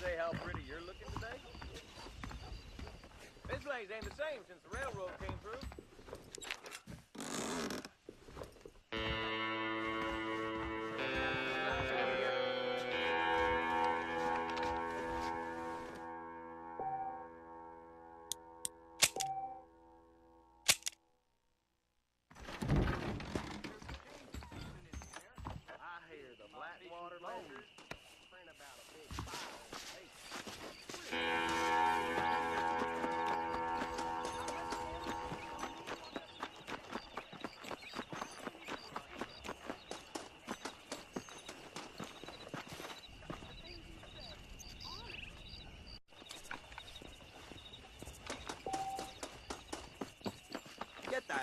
say how pretty you're looking today? This place ain't the same since the railroad came through. ¿Qué tal?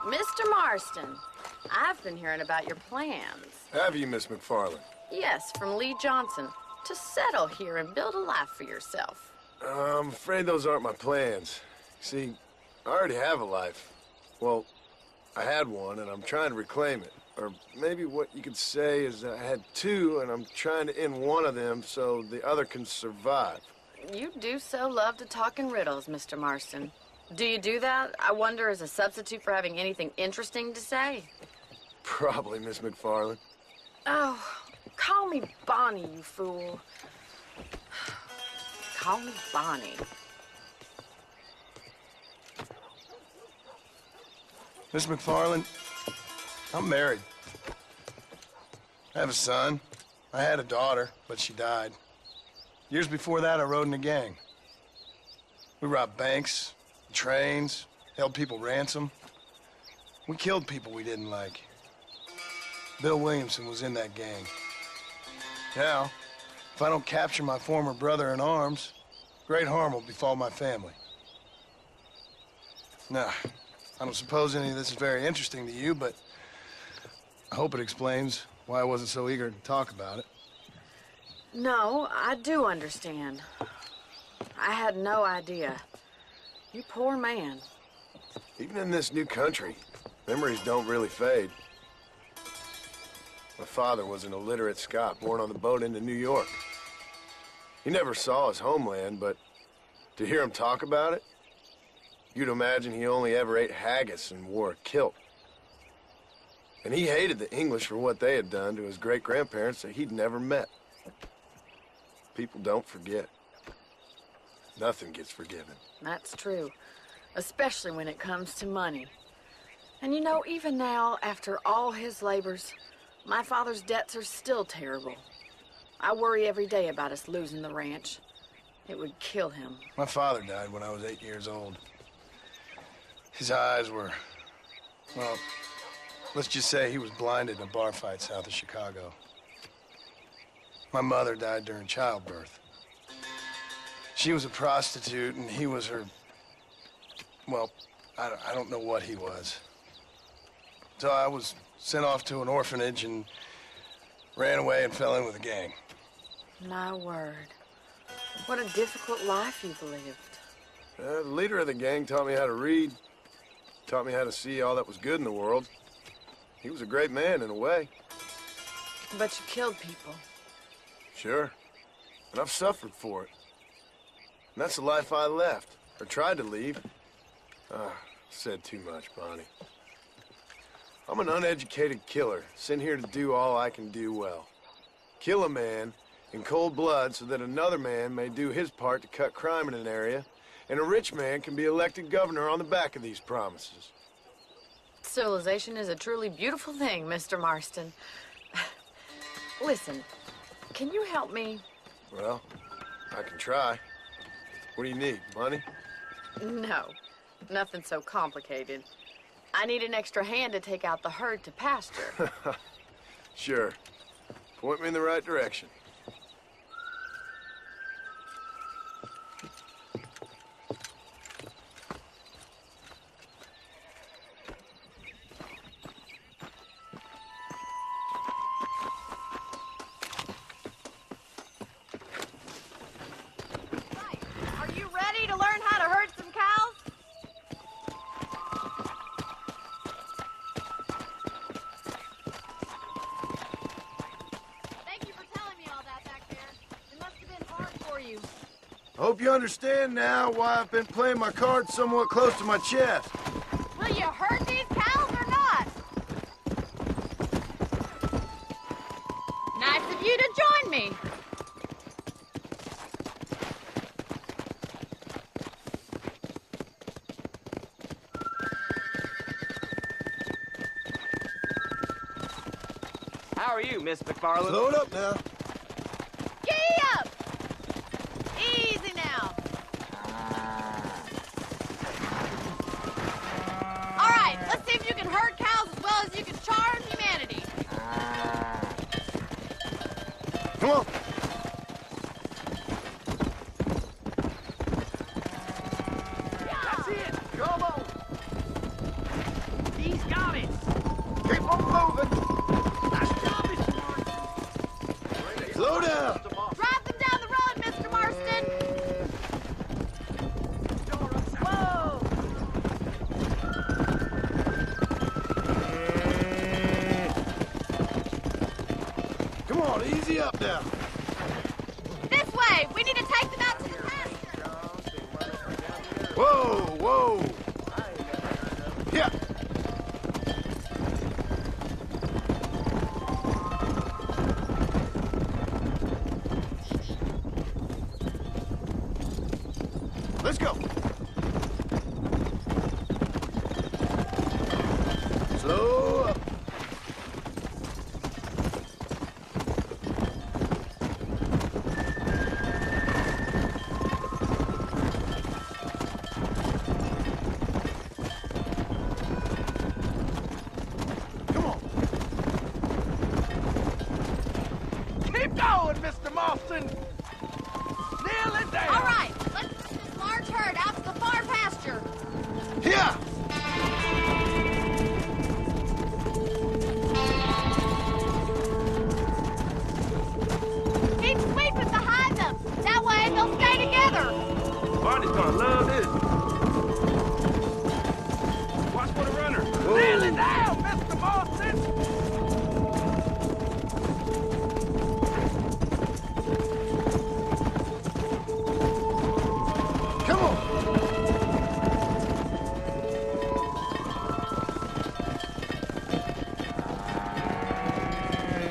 Mr. Marston, I've been hearing about your plans. Have you, Miss McFarland? Yes, from Lee Johnson, to settle here and build a life for yourself. I'm afraid those aren't my plans. See, I already have a life. Well, I had one, and I'm trying to reclaim it. Or maybe what you could say is I had two, and I'm trying to end one of them so the other can survive. You do so love to talk in riddles, Mr. Marston. Do you do that, I wonder, as a substitute for having anything interesting to say? Probably, Miss McFarland. Oh, call me Bonnie, you fool. Call me Bonnie. Miss McFarland, I'm married. I have a son. I had a daughter, but she died. Years before that, I rode in a gang. We robbed banks, trains, held people ransom. We killed people we didn't like. Bill Williamson was in that gang. Now, if I don't capture my former brother in arms, great harm will befall my family. Now, I don't suppose any of this is very interesting to you, but I hope it explains why I wasn't so eager to talk about it. No, I do understand. I had no idea. You poor man. Even in this new country, memories don't really fade. My father was an illiterate Scot born on the boat into New York. He never saw his homeland, but to hear him talk about it, you'd imagine he only ever ate haggis and wore a kilt. And he hated the English for what they had done to his great-grandparents that he'd never met. People don't forget. Nothing gets forgiven. That's true, especially when it comes to money. And you know, even now, after all his labors, my father's debts are still terrible. I worry every day about us losing the ranch. It would kill him. My father died when I was 8 years old. His eyes were, well, let's just say he was blinded in a bar fight south of Chicago. My mother died during childbirth. She was a prostitute, and he was her, well, I don't know what he was. So I was sent off to an orphanage and ran away and fell in with a gang. My word. What a difficult life you've lived. The leader of the gang taught me how to read, taught me how to see all that was good in the world. He was a great man in a way. But you killed people. Sure. And I've suffered for it. And that's the life I left, or tried to leave. Said too much, Bonnie. I'm an uneducated killer, sent here to do all I can do well. Kill a man in cold blood so that another man may do his part to cut crime in an area, and a rich man can be elected governor on the back of these promises. Civilization is a truly beautiful thing, Mr. Marston. Listen, can you help me? Well, I can try. What do you need, money? No, nothing so complicated. I need an extra hand to take out the herd to pasture. Sure. Point me in the right direction. Are you ready to learn how to herd some cows? Hope you understand now why I've been playing my cards somewhat close to my chest. Will you herd these cows or not? Nice of you to join me. How are you, Miss McFarland? Load up now. Giddy up! Easy now. All right, let's see if you can herd cows as well as you can charm humanity. Come on. That's it! Come on! He's got it! Keep on moving. Nice job, Mr. Marston! Slow down. Drive them down the road, Mr. Marston. Whoa! Come on, easy up now. This way! We need to take them out to the pasture. Whoa, whoa. Yeah. Let's go. Slow up. Come on. Keep going, Mr. Marston! Nail it down! All right, let's push this large herd out to the far pasture. Here. Keep sweeping behind them. That way they'll stay together. Barney's gonna love this. Watch for the runner. Nail it down, Mr. Marston! Come on.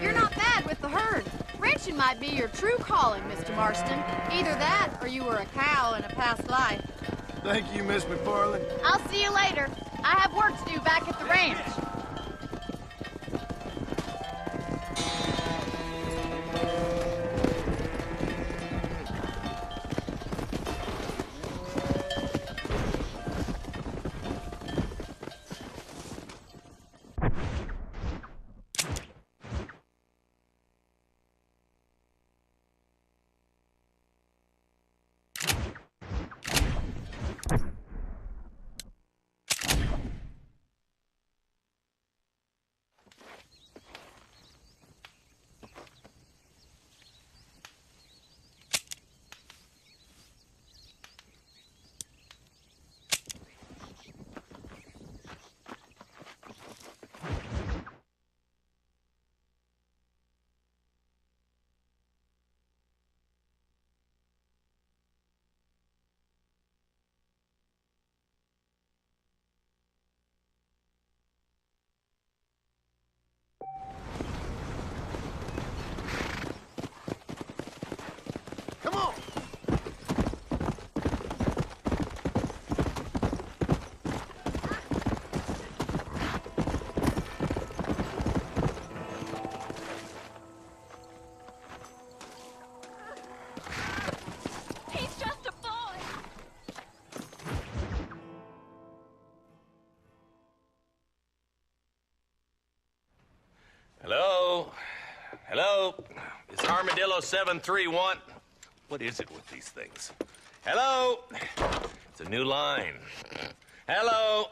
You're not bad with the herd. Ranching might be your true calling, Mr. Marston. Either that or you were a cow in a past life. Thank you, Miss McFarland. I'll see you later. I have work to do back at the ranch. Come on. He's just a boy. Hello? Hello? It's Armadillo 731. What is it with these things? Hello? It's a new line. Hello?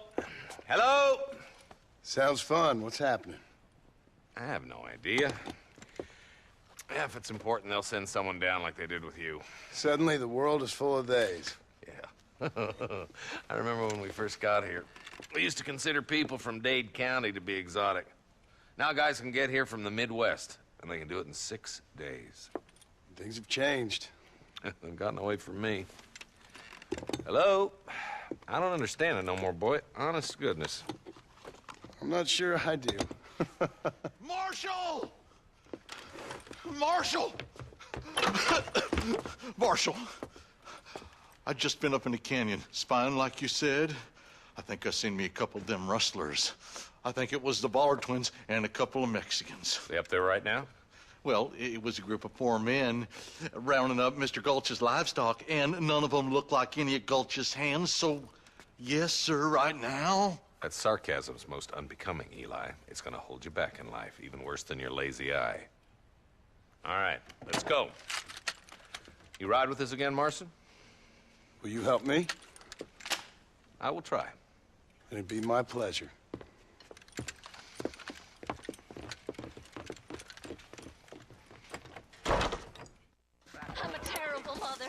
Hello? Sounds fun. What's happening? I have no idea. Yeah, if it's important, they'll send someone down like they did with you. Suddenly, the world is full of days. Yeah. I remember when we first got here. We used to consider people from Dade County to be exotic. Now guys can get here from the Midwest, and they can do it in 6 days. Things have changed. They've gotten away from me. Hello? I don't understand it no more, boy. Honest to goodness. I'm not sure I do. Marshal! Marshal! Marshal, I'd just been up in the canyon, spying like you said. I think I seen me a couple of them rustlers. I think it was the Ballard twins and a couple of Mexicans. They up there right now? Well, it was a group of 4 men rounding up Mr. Gulch's livestock, and none of them looked like any of Gulch's hands, so yes, sir, right now. That sarcasm's most unbecoming, Eli. It's gonna hold you back in life, even worse than your lazy eye. All right, let's go. You ride with us again, Marston? Will you help me? I will try. It'd be my pleasure. I'm a terrible mother.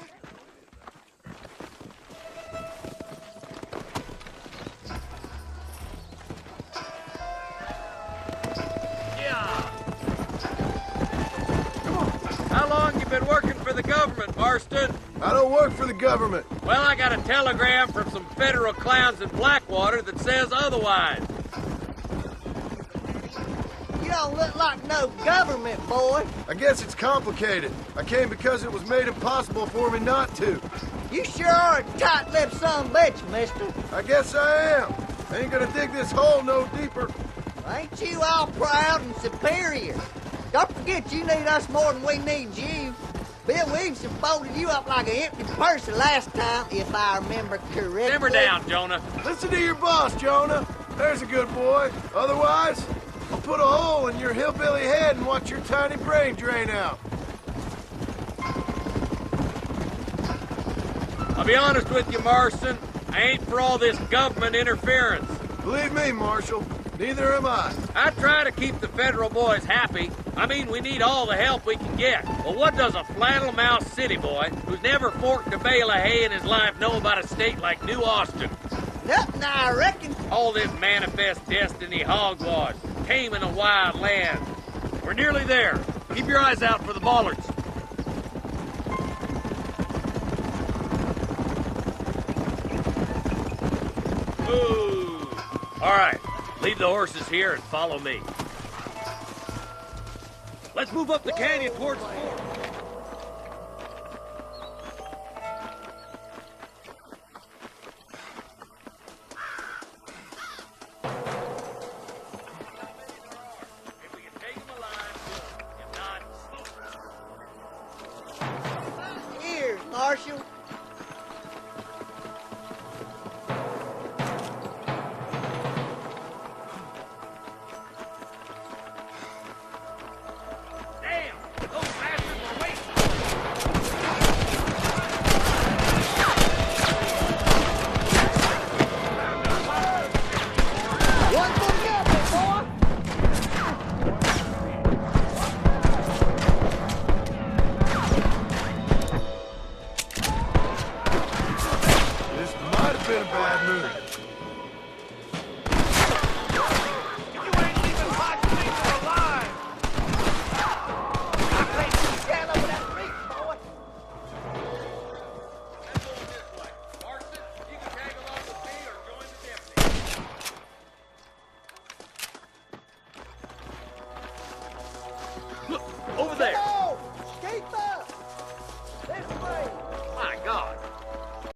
How long you been working for the government, Marston? I don't work for the government. Well, I got a telegram from some federal clowns in Blackwater that says otherwise. You don't look like no government, boy. I guess it's complicated. I came because it was made impossible for me not to. You sure are a tight-lipped son bitch, mister. I guess I am. I ain't gonna dig this hole no deeper. Ain't you all proud and superior? Don't forget you need us more than we need you. Bill Williamson folded you up like an empty purse last time, if I remember correctly. Simmer down, Jonah. Listen to your boss, Jonah. There's a good boy. Otherwise, I'll put a hole in your hillbilly head and watch your tiny brain drain out. I'll be honest with you, Marston. I ain't for all this government interference. Believe me, Marshal, neither am I. I try to keep the federal boys happy. I mean, we need all the help we can get. Well, what does a flannel-mouthed city boy who's never forked a bale of hay in his life know about a state like New Austin? Nothing, I reckon. All this manifest destiny hogwash, taming a wild land. We're nearly there. Keep your eyes out for the Ballards. Ooh. All right, leave the horses here and follow me. Let's move up the canyon towards the fort. If we can take them alive, good. If not, Here, Marshal. damn! Those bastards are waiting! One for the government, boy. This might have been a bad move. You ain't even hot people alive! I think you stand over that creek, boy. Let's go this way. Marston, you can tag along with me or join the deputy. Look, over there.